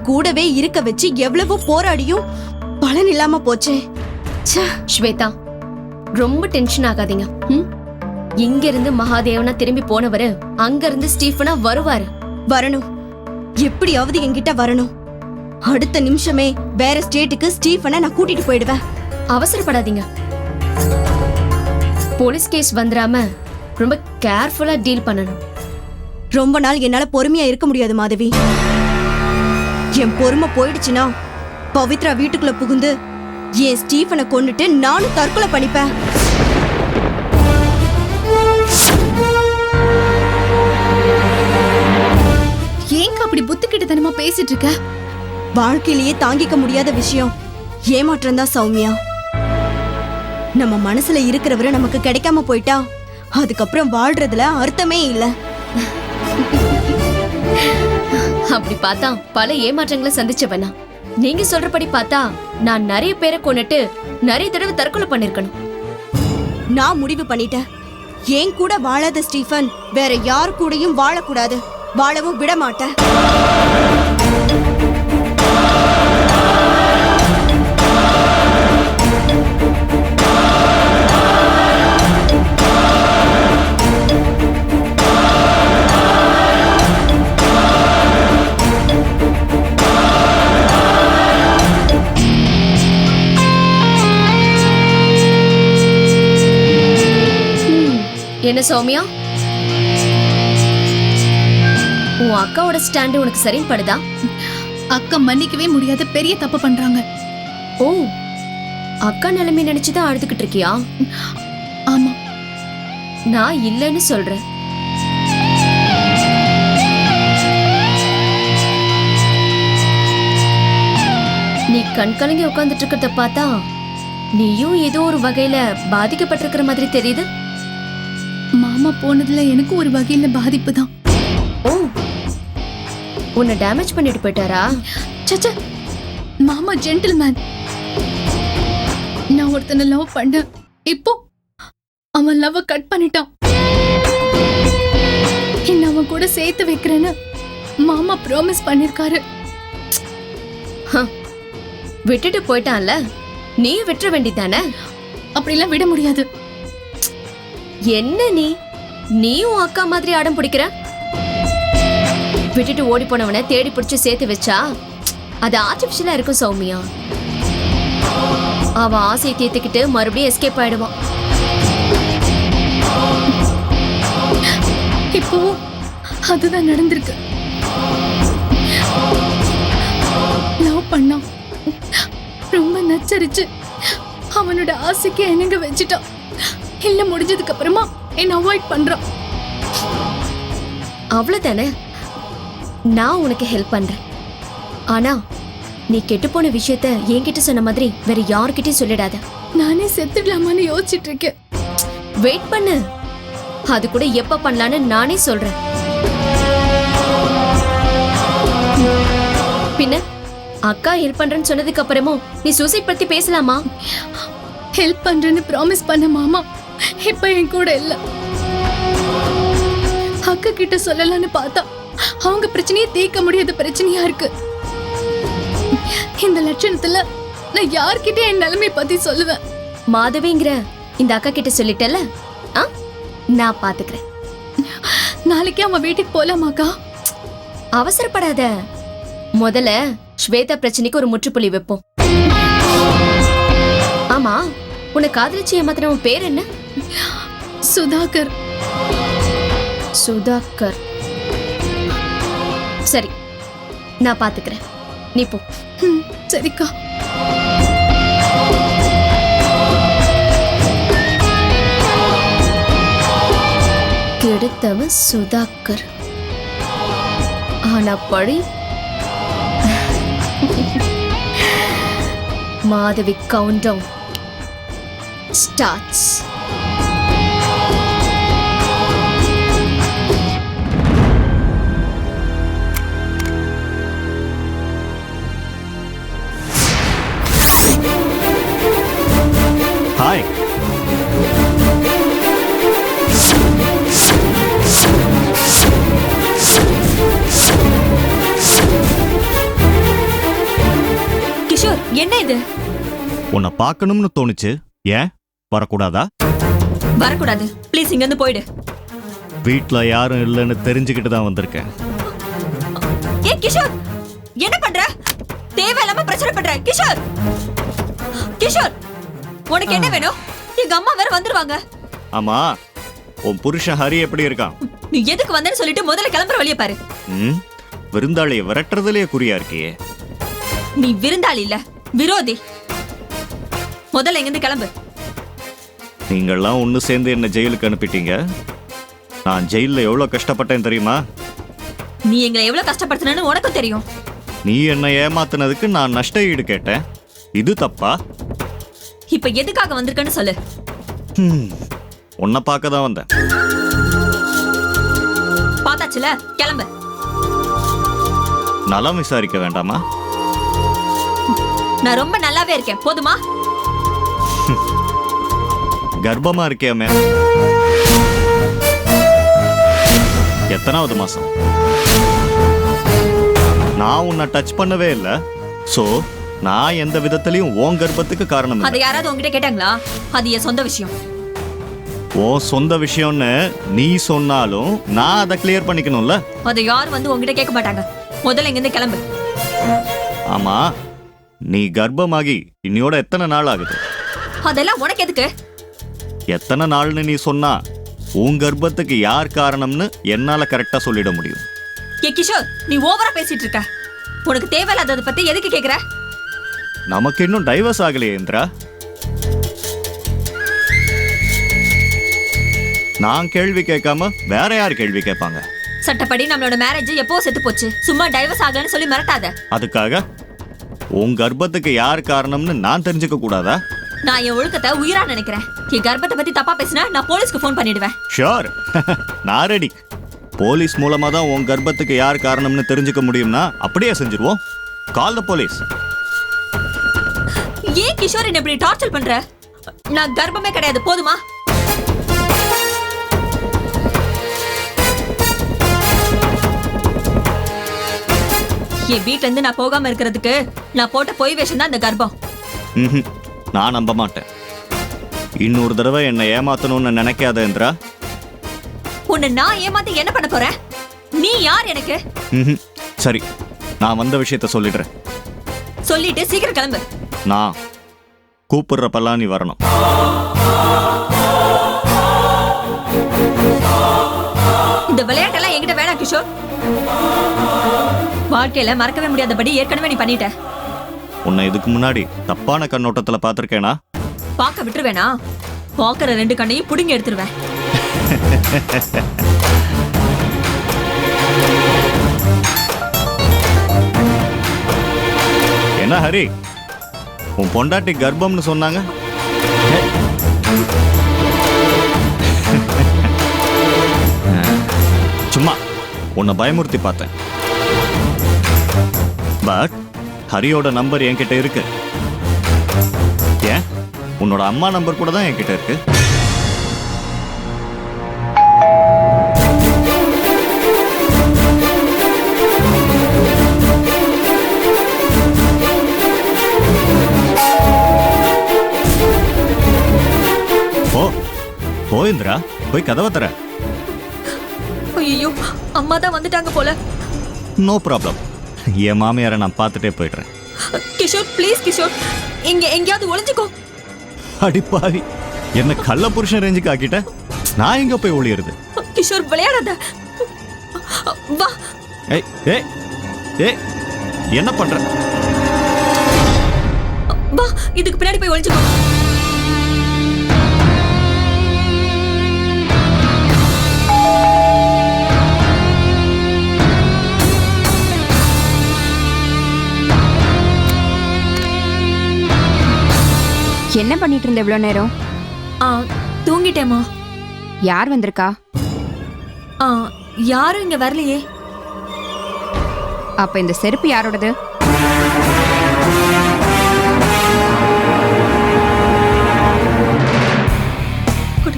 கூடவே இருக்க வச்சு எவ்வளவோ போராடியும் பலன் இல்லாம போச்சே. ஸ்வேதா, ரொம்ப டென்ஷன் ஆகாதீங்க. இங்க இருந்து மகாதேவனா திரும்பி போனவரு அங்க இருந்து ஸ்டீஃபனா வருவாரு. வரணும், எப்படியாவது என்கிட்ட வரணும். அடுத்த நிமிஷமே வேற ஸ்டேட்டுக்கு ஸ்டீஃபனை நான் கூட்டிட்டு போயிடுவேன். அவசரப்படாதீங்க. போலீஸ் கேஸ் வந்துராம ரொம்ப கேர்ஃபுல்லா டீல் பண்ணணும். ரொம்ப நாள் என்னால பொறுமையா இருக்க முடியாது மாதவி. என் பொறுமை போயிடுச்சுன்னா பவித்ரா வீட்டுக்குள்ள புகுந்து என் ஸ்டீஃபனை கொன்னுட்டு நானும் தற்கொலை பண்ணிப்பேன். ஏங்க அப்படி புத்திக்கிட்டத்தனமா பேசிட்டு இருக்க? வாழ்க்கையிலேயே தாங்கிக்க முடியாத விஷயம் ஏமாற்றம் தான் சௌமியா. நம்ம மனசுல இருக்கிறவரை நமக்கு கிடைக்காம போயிட்டா அதுக்கப்புறம் வாழ்றதுல அர்த்தமே இல்ல. அப்படி பார்த்தா பல ஏமாற்றங்களை சந்திச்சவனா. நீங்க சொல்றபடி பார்த்தா நான் நிறைய பேரை கொன்னுட்டு நிறைய தடவை தற்கொலை பண்ணிருக்கணும். நான் முடிவு பண்ணிட்டேன். ஏன் கூட வாழாத ஸ்டீஃபன் வேற யார் கூடயும் வாழக்கூடாது, வாழவும் விட மாட்டேன். என்ன சௌமியா, உன் அக்காவோட ஸ்டாண்டு உனக்கு சரின்னு படுதா? அக்கா மன்னிக்கவே முடியாத பெரிய தப்பு பண்றாங்க. ஓ, அக்கா நிலைமை நினைச்சுதான் அழுதுகிட்டு இருக்கியா? ஆமா, நான் இல்லைன்னு சொல்றேன். நீ கண் கலங்கி உட்கார்ந்துட்டு இருக்கிறத பார்த்தா நீயும் ஏதோ ஒரு வகையில பாதிக்கப்பட்டிருக்கிற மாதிரி தெரியுது. மாமா போனதுல எனக்கு ஒரு வகையில பாதிப்பு தான். ஓ, உன்னை டேமேஜ் பண்ணிட்டு போயிட்டாரா? சச்சா, மாமா ஜென்டில்மேன். நான் ஒருத்தனை லவ் பண்ண, இப்போ அவன் லவ் கட் பண்ணிட்டான். என்ன அவன் கூட சேர்த்து வைக்கிறேன்னு மாமா ப்ராமிஸ் பண்ணிருக்காரு. விட்டுட்டு போயிட்டான்ல, நீ விட்டுற வேண்டியதானே? அப்படிலாம் விட முடியாது. என்ன நீ உன் அக்கா மாதிரி அடம் பிடிக்கிற? விட்டுட்டு ஓடி போனவனை தேடி பிடிச்சு சேர்த்து வச்சா அது ஆர்டிபிஷியலா இருக்கும் சௌமியா. அவன் ஆசையை தீர்த்துக்கிட்டு மறுபடியும் எஸ்கேப் ஆயிடுவான். இப்பவும் அதுதான் நடந்திருக்கு. லவ் பண்ணா ரொம்ப நச்சரிச்சு அவனோட ஆசைக்கு என்னங்க வச்சுட்டான். இல்ல முடிஞ்சதுக்கு அப்புறமா என்ன அவாய்ட் பண்றான். அவ்வளவுதானே? நான் உனக்கு ஹெல்ப் பண்றேன். ஆனா நீ கெட்டு போன விஷயத்த என்கிட்ட சொன்ன மாதிரி வேற யார்கிட்டயும் சொல்லிடாத. நானே செத்துடலாமான்னு யோசிச்சுட்டு இருக்கேன். வெயிட் பண்ணு, அது கூட எப்ப பண்ணலான்னு நானே சொல்றேன். பின்ன அக்கா ஹெல்ப் பண்றேன்னு சொன்னதுக்கு அப்புறமும் நீ சூசைட் பத்தி பேசலாமா? ஹெல்ப் பண்றேன்னு ப்ராமிஸ் பண்ண மாமா இப்ப என் கூட இல்ல. அக்கா கிட்ட சொல்லலான்னு பார்த்தா அவங்க பிரச்சனையை தீர்க்க முடியாத பிரச்சனையா இருக்கு. இந்த லட்சணத்துல நான் யார்கிட்ட என் நிலைமை பத்தி சொல்லுவேன்? மாதவிங்கிற இந்த அக்கா கிட்ட சொல்லிட்டல, நான் பாத்துக்கிறேன். நாளைக்கே அவன் வீட்டுக்கு போலாமாக்கா? அவசரப்படாத, முதல்ல ஸ்வேதா பிரச்சனைக்கு ஒரு முற்றுப்புள்ளி வைப்போம். ஆமா, உன்னை காதலிச்சு ஏமாத்தின உன் பேர் என்ன? சுதாகர். சுதாகர், சரி, நான் பாத்துக்கிறேன். நீ போ. சரிக்கா. கெடுத்தவன் சுதாகர், ஆனா பழி மாதவி. Countdown starts. Hi. உன்னை பார்க்கணும்னு தோணுச்சு. ஏன் வரக்கூடாதா? வரக்கூடாது. ப்ளீஸ் இங்க இருந்து போயிடு. வீட்ல யாரும் இல்லைன்னு தெரிஞ்சுக்கிட்டு தான் வந்திருக்கேன். ஏ கிஷோர், என்ன பண்ற? தேவையில்லாம பிரச்சனை பண்ற. கிஷோர், கிஷோர், உனக்கு என்ன வேணும்? எங்க அம்மா வேற வந்துருவாங்க. ஆமா, உன் புருஷன் ஹரி எப்படி இருக்கான்? நீ எதுக்கு வந்தேன்னு சொல்லிட்டு முதல்ல கிளம்புற வழியை பாரு. விருந்தாளியை விரட்டுறதுலயே குறியா இருக்கியே. நீ விருந்தாளி இல்ல, விரோதி. முதல்ல இங்கிருந்து கிளம்பு. நீங்கள்லாம் ஒன்று சேர்ந்து என்ன ஜெயிலுக்கு அனுப்பிட்டீங்க. நான் ஜெயிலில் எவ்வளோ கஷ்டப்பட்டேன் தெரியுமா? நீ எங்களை எவ்வளவு கஷ்டப்படுத்தினு உனக்கும் தெரியும். நீ என்னை ஏமாத்தினதுக்கு நான் நஷ்ட ஈடு கேட்டேன். இது தப்பா? இப்ப எதுக்காக வந்திருக்கன்னு சொல்லு. உன்னை பார்க்க தான் வந்தேன். பார்த்தாச்சுல, கிளம்பு. நலம் விசாரிக்க வேண்டாமா? நான் ரொம்ப நல்லாவே இருக்கேன், போதுமா? கர்ப்பமா இருக்கியாமே, எத்தனாவது மாசம்? நான் உன்னை டச் பண்ணவே இல்லை. சோ நான் எந்த விதத்திலையும் உன் கர்ப்பத்துக்கு காரணம் இல்லை. அதை யாராவது உங்ககிட்ட கேட்டாங்களா? அது என் சொந்த விஷயம். உன் சொந்த விஷயம்னு நீ சொன்னாலும் நான் அதை கிளியர் பண்ணிக்கணும்ல. அதை யாரும் வந்து உங்ககிட்ட கேட்க மாட்டாங்க. முதல்ல இங்கிருந்து கிளம்பு. ஆமா, நீ கர்ப்பமாகி இன்னையோட எத்தனை நாள் ஆகுது? அதெல்லாம் உனக்கு எதுக்கு? எத்தனை நாள்னு நீ சொன்னா உன் கர்ப்பத்துக்கு யார் காரணம்னு என்னால கரெக்டா சொல்லிட முடியும். ஏ கிஷோர், நீ ஓவரா பேசிட்டு இருக்க. உனக்கு தேவையில்லாததை பத்தி எதுக்கு கேக்குற? நமக்கு இன்னும் டைவர்ஸ் ஆகலையே இந்திரா. நான் கேள்வி கேட்காம வேற யார் கேள்வி கேட்பாங்க? சட்டப்படி நம்மளோட மேரேஜ் எப்போ செத்து போச்சு. சும்மா டைவர்ஸ் ஆகலன்னு சொல்லி மிரட்டாத. அதுக்காக உன் கர்ப்பத்துக்கு யார் காரணம்னு நான் தெரிஞ்சுக்க கூடாதா? நான் என் ஒழுக்கத்தை உயிரா நினைக்கிறேன். என் கர்ப்பத்தை பத்தி தப்பா பேசினா நான் போலீஸ்க்கு ஃபோன் பண்ணிடுவேன். ஷூர், நான் ரெடி. போலீஸ் மூலமா தான் உன் கர்ப்பத்துக்கு யார் காரணம்னு தெரிஞ்சுக்க முடியும்னா அப்படியே செஞ்சிருவோம். கால் த போலீஸ். ஏன் கிஷோர் என்ன இப்படி டார்ச்சர் பண்ற? நான் கர்ப்பமே கிடையாது, போதுமா? என் வீட்டுல இருந்து நான் போகாம இருக்கிறதுக்கு நான் போட்ட பொய் வேஷம் தான் இந்த கர்ப்பம். நான் நம்ப மாட்டேன். இன்னொரு தடவை என்னை ஏமாத்தணும்னு நினைக்காத இந்திரா. உன்னை நான் ஏமாத்தி என்ன பண்ண போறேன்? நீ யார் எனக்கு? சரி, நான் வந்த விஷயத்த சொல்லிடுறேன். சொல்லிட்டு சீக்கிரம் கிளம்பு. நான் கூப்பிடுறப்பெல்லாம் நீ வரணும். இந்த விளையாட்டெல்லாம் என்கிட்ட வேணாம் கிஷோர். வாழ்க்கையில மறக்கவே முடியாதபடி ஏற்கனவே நீ பண்ணிட்ட. உன்னை இதுக்கு முன்னாடி தப்பான கண்ணோட்டத்துல பாத்திருக்கேனா? பார்க்க விட்டுருவேனா? பார்க்கற ரெண்டு கண்ணையும் புடுங்கி எடுத்துருவேன். என்ன ஹரி, உன் பொண்டாட்டி கர்ப்பம்னு சொன்னாங்க? சும்மா உன்னை பயமுறுத்தி பார்த்தேன். பட் ஹரியோட நம்பர் என்கிட்ட இருக்கு. ஏன், உன்னோட அம்மா நம்பர் கூட தான் என்கிட்ட இருக்கு. இந்திரா, போய் கதவை தர. ஐயோ, அம்மா தான் வந்துட்டாங்க போல. நோ ப்ராப்ளம், என் மாமியாரை நான் பார்த்துட்டே போயிடுறேன். கிஷோர் ப்ளீஸ் கிஷோர், இங்க எங்கேயாவது ஒளிஞ்சுக்கோ. அடிப்பாவி, என்ன கள்ள புருஷன் ரேஞ்சுக்கு ஆக்கிட்ட. நான் எங்க போய் ஒளியறது? கிஷோர் விளையாடாத, வா. ஏய் ஏய் ஏய், என்ன பண்ற? வா, இதுக்கு பின்னாடி போய் ஒளிஞ்சுக்கோ. என்ன பண்ணிட்டு இருந்த இவ்வளவு நேரம்? தூங்கிட்டேமா. யார் வந்திருக்கா? யாரும் இங்க வரலையே. அப்ப இந்த செருப்பு யாரோடது?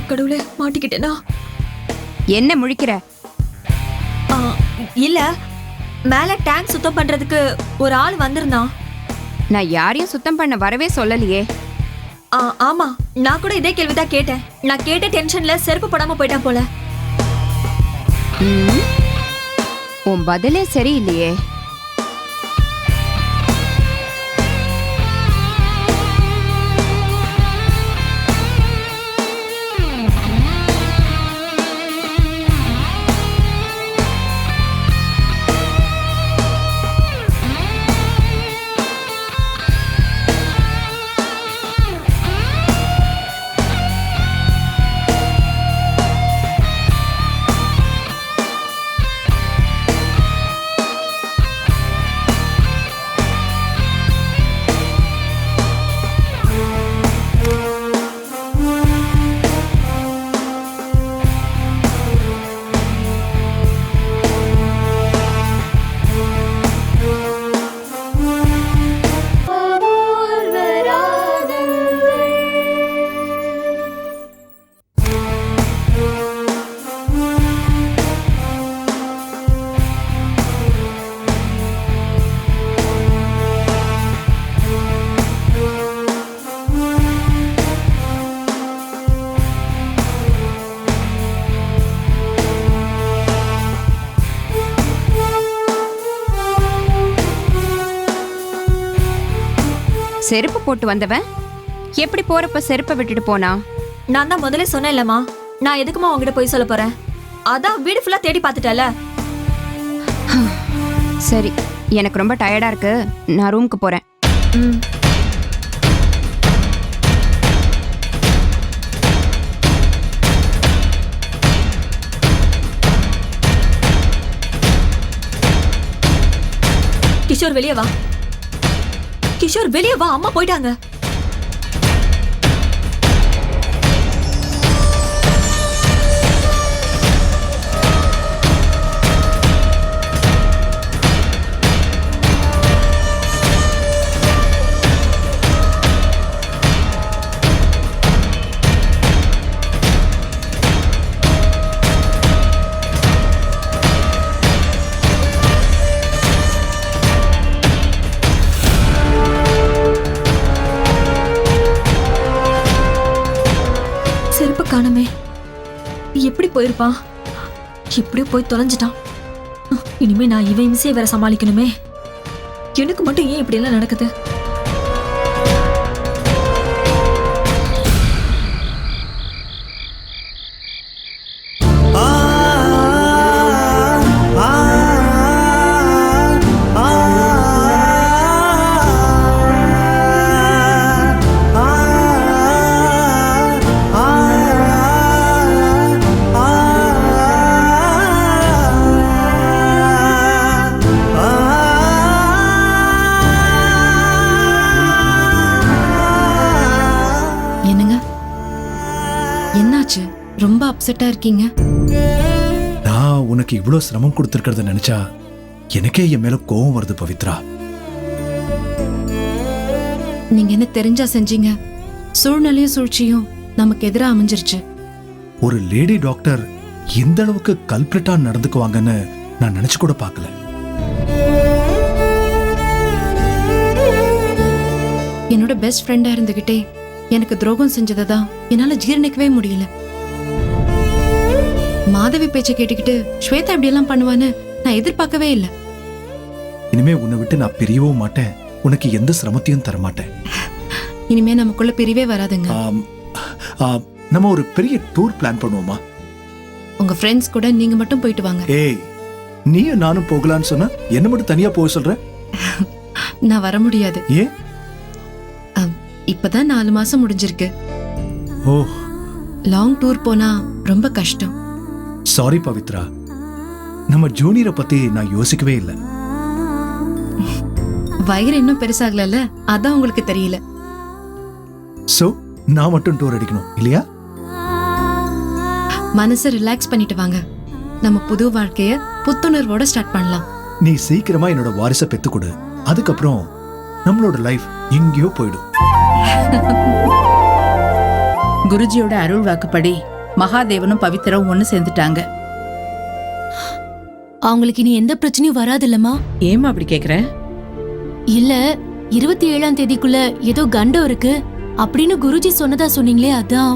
கடவுளே, மாட்டிக்கிட்டேனா? என்ன முழிக்கிற? இல்ல, மேல டேங்க் சுத்தம் பண்றதுக்கு ஒரு ஆள் வந்திருந்தான். நான் யாரையும் சுத்தம் பண்ண வரவே சொல்லலையே. ஆமா, நான் கூட இதே கேள்விதான் கேட்டேன். நான் கேட்ட டென்ஷன்ல செருப்பு போடாம போயிட்டான் போல. ம். உன் பதிலே சரியில்லையே. செருப்பு போட்டு வந்தவன் எப்படி போறப்ப செருப்பை விட்டுட்டு போனா? நான் தான் முதல்ல சொன்னேன்லம்மா, நான் எதுக்குமா உங்ககிட்ட போய் சொல்ல போறேன்? அதான் வீடு ஃபுல்லா தேடி பார்த்துட்டல. சரி, எனக்கு ரொம்ப டயர்டா இருக்கு, நான் ரூமுக்கு போறேன். கிஷோர் வெளியே வா. கிஷோர் வெளியே வா, அம்மா போயிட்டாங்க. காணமே, எப்படி போயிருப்பான்? எப்படியோ போய் தொலைஞ்சிட்டான். இனிமே நான் இவன் இம்சையை வேற சமாளிக்கணுமே. எனக்கு மட்டும் ஏன் இப்படி எல்லாம் நடக்குது? ரொம்ப அப்செட்டா இருக்கீங்க? நான் உனக்கு இவ்வளவு சிரமம் கொடுத்திருக்கிறத நினைச்சா எனக்கே என் மேல கோவம் வருது பவித்ரா. நீங்க என்ன தெரிஞ்சா செஞ்சீங்க? சூழ்நிலையும் சூழ்ச்சியும் நமக்கு எதிராக அமைஞ்சிருச்சு. ஒரு லேடி டாக்டர் இந்த அளவுக்கு கல்பிரிட்டா நடந்துக்குவாங்கன்னு நான் நினைச்சு கூட பார்க்கல. என்னோட பெஸ்ட் ஃப்ரெண்டா இருந்துகிட்டே எனக்கு துரோகம் செஞ்சதான் என்னால ஜீரணிக்கவே முடியல. மாதவி பேச்சை கேட்டுக்கிட்டு ஸ்வேதா இப்படி எல்லாம் பண்ணுவான்னு நான் எதிர்பார்க்கவே இல்லை. இனிமே உன்னை விட்டு நான் பிரியவும் மாட்டேன், உனக்கு எந்த சிரமத்தையும் தர மாட்டேன். இனிமே நமக்குள்ள பிரிவே வராதுங்க. நம்ம ஒரு பெரிய டூர் பிளான் பண்ணுவோமா? உங்க ஃப்ரெண்ட்ஸ் கூட நீங்க மட்டும் போயிட்டு வாங்க. ஏய், நீயும் நானும் போகலான்னு சொன்னா என்ன மட்டும் தனியா போக சொல்ற? நான் வர முடியாது. ஏன்? இப்பதான் 4 மாசம் முடிஞ்சிருக்கு. ஓ, லாங் டூர் போனா ரொம்ப கஷ்டம். சாரி பவித்ரா, நம்ம ஜூனியரை பத்தி நான் யோசிக்கவே இல்லை. வயிறு இன்னும் பெருசாகல, அதான் உங்களுக்கு தெரியல. சோ நான் மட்டும் டூர் அடிக்கணும் இல்லையா? மனசை ரிலாக்ஸ் பண்ணிட்டு வாங்க. நம்ம புது வாழ்க்கைய புத்துணர்வோட ஸ்டார்ட் பண்ணலாம். நீ சீக்கிரமா என்னோட வாரிசை பெத்து கொடு, அதுக்கப்புறம் நம்மளோட லைஃப் எங்கேயோ போயிடும். குருஜியோட அருள் வாக்குப்படி மகாதேவனும் பவித்ராவும் ஒண்ணு சேர்ந்துட்டாங்க. அவங்களுக்கு இனி எந்த பிரச்சனையும் வராது இல்லம்மா? ஏமா அப்படி கேக்குற? இல்ல, 27ஆம் தேதிக்குள்ள ஏதோ கண்டம் இருக்கு, அப்படின்னு குருஜி சொன்னதா சொன்னீங்களே அதான்.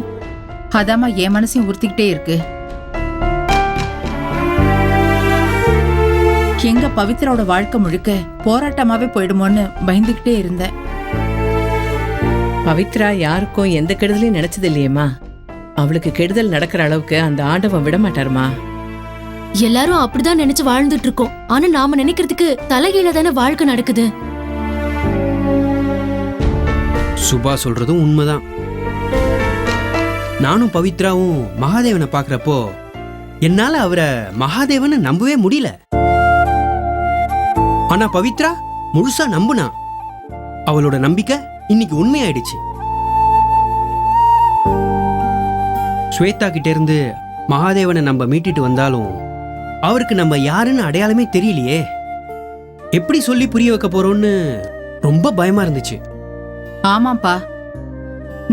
அதாம்மா என் மனசையும் உறுத்திக்கிட்டே இருக்கு. எங்க பவித்ராவோட வாழ்க்கை முழுக்க போராட்டமாவே போயிடுமோன்னு பயந்துகிட்டே இருந்தேன். பவித்ரா யாருக்கும் எந்த கெடுதலையும் நினைச்சது இல்லையேம்மா. அவளுக்கு கெடுதல் நடக்கிற அளவுக்கு அந்த ஆண்டவன் விட மாட்டாருமா. எல்லாரும் அப்படிதான் நினைச்சு வாழ்ந்துட்டு இருக்கோம். ஆனா நாம நினைக்கிறதுக்கு தலைகீழ தானே வாழ்க்கை நடக்குது. சுபா சொல்றதும் உண்மைதான். நானும் பவித்ராவும் மகாதேவனை பாக்குறப்போ என்னால அவரை மகாதேவனை நம்பவே முடியல. ஆனா பவித்ரா முழுசா நம்புனா. அவளோட நம்பிக்கை இன்னைக்கு உண்மையாயிடுச்சு. ஸ்வேதா கிட்ட இருந்து மகாதேவனை நம்ம மீட்டிட்டு வந்தாலும் அவருக்கு நம்ம யாருன்னு அடையாளமே தெரியலையே. எப்படி சொல்லி புரிய வைக்க போறோம்னு ரொம்ப பயமா இருந்துச்சு. ஆமாப்பா,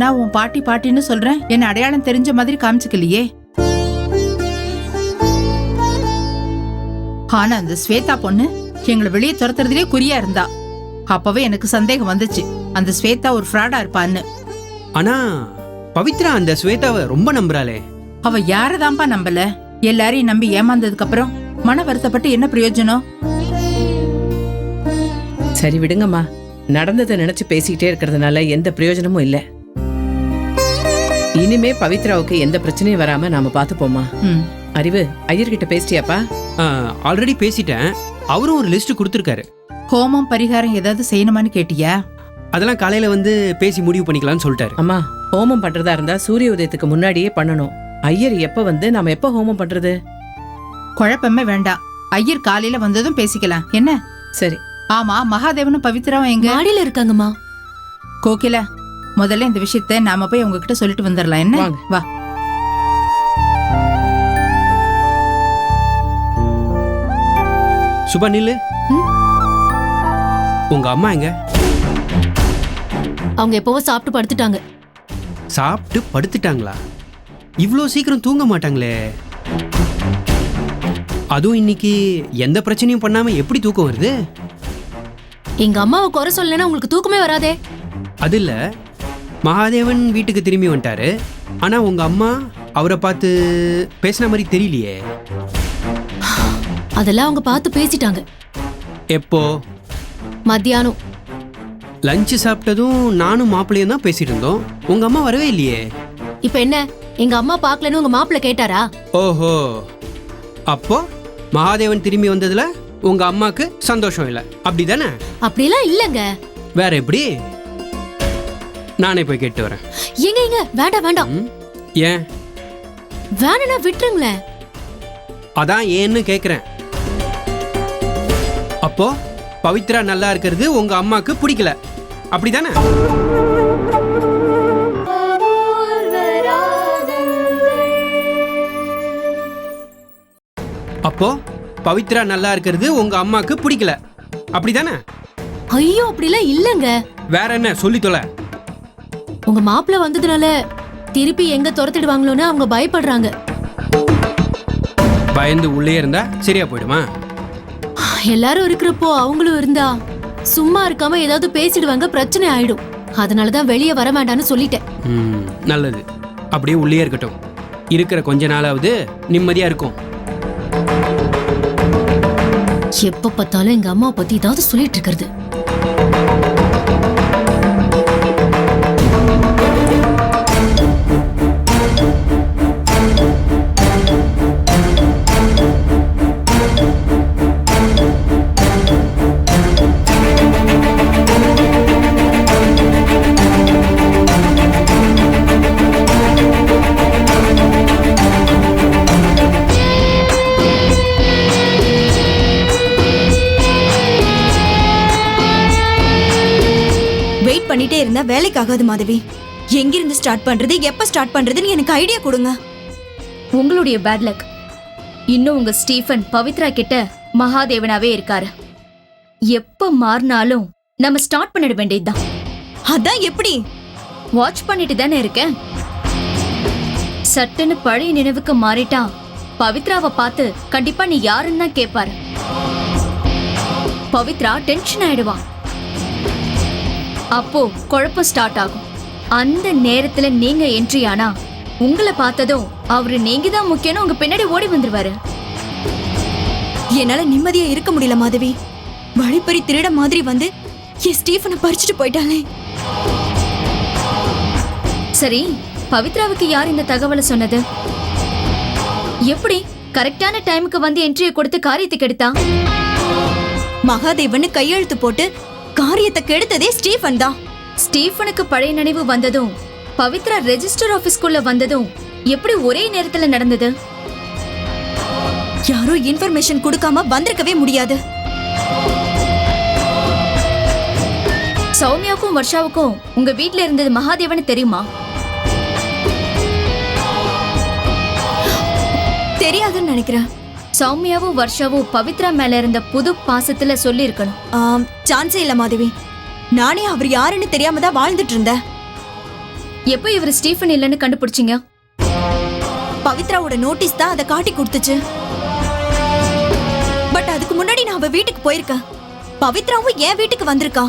நான் உன் பாட்டி பாட்டின்னு சொல்றேன், என்ன அடையாளம் தெரிஞ்ச மாதிரி காமிச்சுக்கலையே. ஆனா அந்த ஸ்வேதா பொண்ணு எங்களை வெளியே துரத்துறதுலயே குறியா இருந்தா. அப்பவே எனக்கு சந்தேகம் வந்துச்சு, அந்த ஸ்வேதா ஒரு ஃப்ராடா இருப்பான்னு. ஆனா பவித்ரா அந்த ஸ்வேதாவை ரொம்ப நம்புறாளே. அவ யாரதான்ப்பா நம்பல? எல்லாரையும் நம்பி ஏமாந்ததுக்கு அப்புறம் மன வருத்தப்பட்டு என்ன பிரயோஜனம்? சரி விடுங்கம்மா, நடந்ததை நினைச்சு பேசிக்கிட்டே இருக்கிறதுனால எந்த பிரயோஜனமும் இல்ல. இனிமே பவித்ராவுக்கு எந்த பிரச்சனையும் வராம நாம பாத்துப்போமா. அறிவு, ஐயர்கிட்ட பேசிட்டியாப்பா? ஆல்ரெடி பேசிட்டேன். அவரும் ஒரு லிஸ்ட் கொடுத்துருக்காரு. ஹோமம் பரிகாரம் ஏதாவது செய்யணுமான்னு கேட்டியா? அதெல்லாம் காலையில வந்து பேசி முடிவு பண்ணிக்கலாம்னு சொல்லிட்டாரு. அம்மா, ஹோமம் பண்றதா இருந்தா சூரிய உதயத்துக்கு முன்னாடியே பண்ணணும். ஐயர் எப்ப வந்து நாம எப்ப ஹோமம் பண்றது? குழப்பமே வேண்டாம், ஐயர் காலையில வந்ததும் பேசிக்கலாம் என்ன? சரி. ஆமா, மகாதேவனும் பவித்ராவும் எங்க? மாடியில இருக்காங்கம்மா. கோகிலா, முதல்ல இந்த விஷயத்தை நாம போய் உங்ககிட்ட சொல்லிட்டு வந்துடலாம் என்ன? வாங்க. வா. சுபா நில்லு. உங்க அம்மா எங்க? அவங்க எப்பவோ சாப்பிட்டு படுத்துட்டாங்க. சாப்பிட்டு படுத்துட்டாங்களா? இவ்வளோ சீக்கிரம் தூங்க மாட்டாங்களே. அதுவும் இன்னைக்கு எந்த பிரச்சனையும் பண்ணாம எப்படி தூக்கம் வருது? எங்க அம்மாவை குறை சொல்லலைன்னா உங்களுக்கு தூக்கமே வராதே. அது இல்ல, மகாதேவன் வீட்டுக்கு திரும்பி வந்துட்டாரு. ஆனா உங்க அம்மா அவரை பார்த்து பேசின மாதிரி தெரியலையே. அதெல்லாம் அவங்க பார்த்து பேசிட்டாங்க. எப்போ? மத்தியானம். லஞ்சு சாப்பிட்டதும் நானும் மாப்பிள்ளையும் தான் பேசிட்டு இருந்தோம். உங்க அம்மா வரவே இல்லையே. இப்ப என்ன, எங்க அம்மா பார்க்கலன்னு உங்க மாப்பிள்ளை கேட்டாரா? ஓஹோ, அப்போ மகாதேவன் திரும்பி வந்ததுல உங்க அம்மாக்கு சந்தோஷம் இல்லை, அப்படிதானே? அப்படிலாம் இல்லங்க. வேற எப்படி? நானே போய் கேட்டு வரேன். ஏங்க வேண்டாம் வேண்டாம். ஏன்? வேணா விட்டுருங்களேன். அதான் ஏன்னு கேக்குறேன். அப்போ பவித்ரா நல்லா இருக்கிறது உங்க அம்மாக்கு பிடிக்கல, அப்படிதானே? அப்போ பவித்ரா நல்லா இருக்கிறது உங்க அம்மாக்கு பிடிக்கல, அப்படிதானே? ஐயோ, அப்படிலாம் இல்லங்க. வேற என்ன சொல்லி தொலை. உங்க மாப்பிள்ளை வந்ததுனால திருப்பி எங்க துரத்திடுவாங்களோன்னு அவங்க பயப்படுறாங்க. பயந்து உள்ளே இருந்தா சரியா போயிடுமா? எல்லாரும் இருக்கிறப்போ அவங்களும் இருந்தா சும்மா இருக்காம ஏதாவது பேசிடுவாங்க, பிரச்சனை ஆயிடும். அதனாலதான் வெளியே வர வேண்டாம்னு சொல்லிட்டேன். நல்லது, அப்படியே உள்ளே இருக்கட்டும். இருக்கிற கொஞ்ச நாளாவது நிம்மதியா இருக்கும். எப்ப பார்த்தாலும் எங்க அம்மா பத்தி ஏதாவது சொல்லிட்டு இருக்கிறது. பண்ணிட்டே இருந்தா வேலைக்கு ஆகாது மாதவி. எங்கிருந்து ஸ்டார்ட் பண்றது, எப்ப ஸ்டார்ட் பண்றதுன்னு எனக்கு ஐடியா கொடுங்க. உங்களுடைய பேட் லக். இன்னும் உங்க ஸ்டீஃபன் பவித்ரா கிட்ட மகாதேவனாவே இருக்காரு. எப்ப மாறினாலும் நம்ம ஸ்டார்ட் பண்ணிட வேண்டியதுதான். அதான் எப்படி? வாட்ச் பண்ணிட்டு தானே இருக்கேன். சட்டுன்னு பழைய நினைவுக்கு மாறிட்டா பவித்ராவை பார்த்து கண்டிப்பா நீ யாருன்னு தான் கேட்பாரு. பவித்ரா டென்ஷன் ஆயிடுவான். அப்போ குழப்பம் ஸ்டார்ட் ஆகும். அந்த நேரத்துல நீங்க என்ட்ரி ஆனா உங்களை பார்த்ததும் அவரு நீங்க தான் முக்கியம்னு உங்க பின்னாடி ஓடி வந்துருவாரு. என்னால நிம்மதியா இருக்க முடியல மாதவி. வழிப்பறி திருட மாதிரி வந்து என் ஸ்டீஃபனை பறிச்சுட்டு போயிட்டாளே. சரி, பவித்ராவுக்கு யார் இந்த தகவலை சொன்னது? எப்படி கரெக்டான டைமுக்கு வந்து என்ட்ரியை கொடுத்து காரியத்தை கெடுத்தா? மகாதேவன் கையெழுத்து போட்டு காரியத்தை கெடுத்ததே ஸ்டீஃபன் தான். ஸ்டீஃபனுக்கு பழைய நினைவு வந்ததும் பவித்ரா ரெஜிஸ்டர் ஆபீஸ்க்குள்ள வந்ததும் எப்படி ஒரே நேரத்துல நடந்தது? யாரோ இன்ஃபர்மேஷன் கொடுக்காம வந்திருக்கவே முடியாது. சௌமியாவுக்கும் வர்ஷாவுக்கும் உங்க வீட்ல இருந்தது மகாதேவன் தெரியுமா? தெரியாதுன்னு நினைக்கிறேன். சௌமியாவும் வர்ஷாவும் பவித்ரா மேல இருந்த புது பாசத்துல சொல்லி இருக்கணும். சான்ஸே இல்ல மாதவி. நானே அவர் யாருன்னு தெரியாம தான் வாழ்ந்துட்டு இருந்தேன். எப்போ இவர் ஸ்டீஃபன் இல்லைன்னு கண்டுபிடிச்சிங்க? பவித்ராவோட நோட்டீஸ் தான் அதை காட்டி கொடுத்துச்சு. பட் அதுக்கு முன்னாடி நான் அவ வீட்டுக்கு போயிருக்கேன். பவித்ராவும் என் வீட்டுக்கு வந்திருக்கா.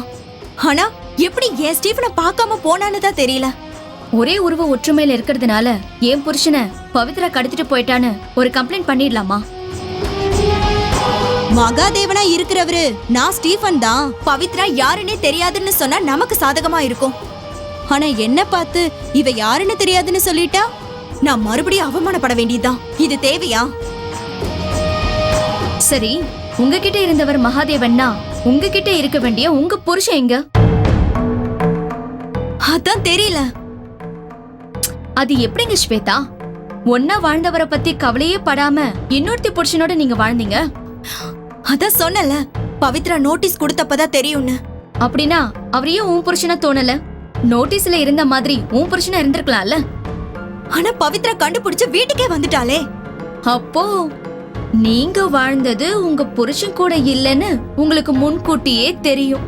ஆனா எப்படி என் ஸ்டீஃபனை பார்க்காம போனான்னு தான் தெரியல. ஒரே உருவ ஒற்றுமையில இருக்கிறதுனால என் புருஷனை பவித்ரா கடத்திட்டு போயிட்டான்னு ஒரு கம்ப்ளைண்ட் பண்ணிடலாமா? மகாதேவனா இருக்கிறவரு நான் ஸ்டீஃபன் தான். பவித்ரா யாருன்னே தெரியாதுன்னு சொன்னா நமக்கு சாதகமா இருக்கும். ஆனா என்ன பார்த்து இவ யாருன்னு தெரியாதுன்னு சொல்லிட்டா நான் மறுபடியும் அவமானப்பட வேண்டியதுதான். இது தேவையா? சரி, உங்ககிட்ட இருந்தவர் மகாதேவன்னா உங்ககிட்ட இருக்க வேண்டிய உங்க புருஷன் எங்க? அதான் தெரியல. அது எப்படிங்க ஸ்வேதா? ஒன்னா வாழ்ந்தவரை பத்தி கவலையே படாம இன்னொருத்தி புருஷனோட நீங்க வாழ்ந்தீங்க. அதான் சொன்னல, பவித்ரா நோட்டீஸ் கொடுத்தப்பதான் தெரியும்னு. அப்படின்னா அவரையும் உன் புருஷனா தோணல? நோட்டீஸ்ல இருந்த மாதிரி உன் புருஷனா இருந்திருக்கலாம்ல. ஆனா பவித்ரா கண்டுபிடிச்சு வீட்டுக்கே வந்துட்டாளே. அப்போ நீங்க வாழ்ந்தது உங்க புருஷன் கூட இல்லைன்னு உங்களுக்கு முன்கூட்டியே தெரியும்,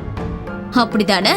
அப்படிதானே?